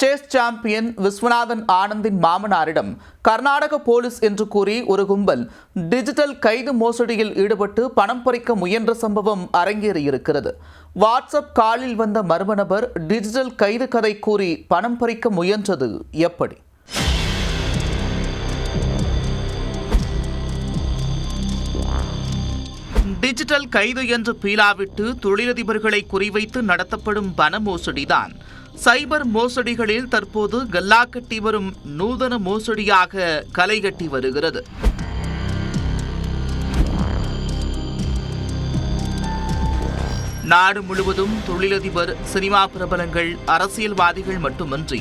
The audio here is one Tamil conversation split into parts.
செஸ் சாம்பியன் விஸ்வநாதன் ஆனந்தின் மாமனாரிடம் கர்நாடக போலீஸ் என்று கூறி ஒரு கும்பல் டிஜிட்டல் கைது மோசடியில் ஈடுபட்டு பணம் பறிக்க முயன்ற சம்பவம் அரங்கேறியிருக்கிறது. வாட்ஸ்அப் காலில் வந்த மர்ம நபர் டிஜிட்டல் கைது கதை கூறி பணம் பறிக்க முயன்றது எப்படி? டிஜிட்டல் கைது என்று பீலாவிட்டு தொழிலதிபர்களை குறிவைத்து நடத்தப்படும் பண மோசடிதான் சைபர் மோசடிகளில் தற்போது கல்லா கட்டி வரும் நூதன மோசடியாக களை கட்டி வருகிறது. நாடு முழுவதும் தொழிலதிபர், சினிமா பிரபலங்கள், அரசியல்வாதிகள் மட்டுமின்றி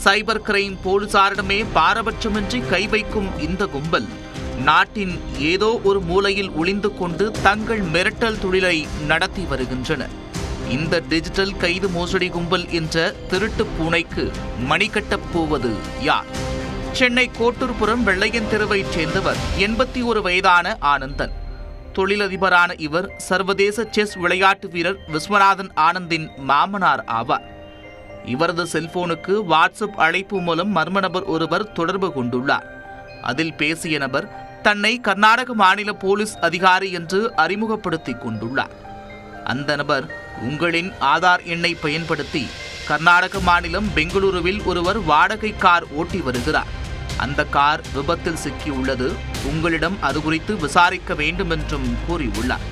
சைபர் கிரைம் போலீசாரிடமே பாரபட்சமின்றி கை வைக்கும் இந்த கும்பல் நாட்டின் ஏதோ ஒரு மூலையில் ஒளிந்து கொண்டு தங்கள் மிரட்டல் தொழிலை நடத்தி வருகின்றனர். இந்த டிஜிட்டல் கைது மோசடி கும்பல் என்ற திருட்டு பூனைக்கு மணிக்கட்டப் போவது யார்? சென்னை கோட்டூர்புரம் வெள்ளையன் தெருவைச் சேர்ந்தவர் 81 வயதான ஆனந்தன். தொழிலதிபரான இவர் சர்வதேச செஸ் விளையாட்டு வீரர் விஸ்வநாதன் ஆனந்தின் மாமனார் ஆவார். இவரது செல்போனுக்கு வாட்ஸ்அப் அழைப்பு மூலம் மர்ம நபர் ஒருவர் தொடர்பு கொண்டுள்ளார். அதில் பேசிய நபர் தன்னை கர்நாடக மாநில போலீஸ் அதிகாரி என்று அறிமுகப்படுத்திக் கொண்டுள்ளார். அந்த நபர் உங்களின் ஆதார் எண்ணை பயன்படுத்தி கர்நாடக மாநிலம் பெங்களூருவில் ஒருவர் வாடகை கார் ஓட்டி வருகிறார். அந்த கார் விபத்தில் சிக்கியுள்ளது. உங்களிடம் அது குறித்து விசாரிக்க வேண்டும் என்றும் கூறியுள்ளார்.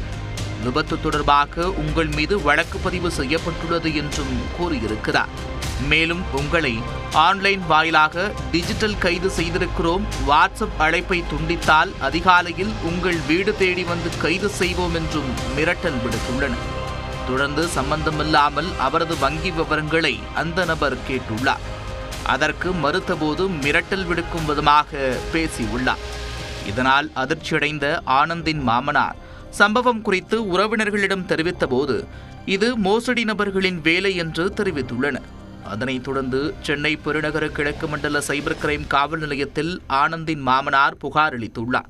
விபத்து தொடர்பாக உங்கள் மீது வழக்கு பதிவு செய்யப்பட்டுள்ளது என்றும் கூறியிருக்கிறார். மேலும் உங்களை ஆன்லைன் வாயிலாக டிஜிட்டல் கைது செய்திருக்கிறோம். வாட்ஸ்அப் அழைப்பை துண்டித்தால் அதிகாலையில் உங்கள் வீடு தேடி வந்து கைது செய்வோம் என்றும் மிரட்டல் விடுத்துள்ளனர். தொடர்ந்து சம்பந்தமில்லாமல் அவரது வங்கி விவரங்களை அந்த நபர் கேட்டுள்ளார். அதற்கு மறுத்தபோது மிரட்டல் விடுக்கும் விதமாக பேசியுள்ளார். இதனால் அதிர்ச்சியடைந்த ஆனந்தின் மாமனார் சம்பவம் குறித்து உறவினர்களிடம் தெரிவித்தபோது இது மோசடி நபர்களின் வேலை என்று தெரிவித்துள்ளனர். அதனைத் தொடர்ந்து சென்னை பெருநகர கிழக்கு மண்டல சைபர் கிரைம் காவல் நிலையத்தில் ஆனந்தின் மாமனார் புகார் அளித்துள்ளார்.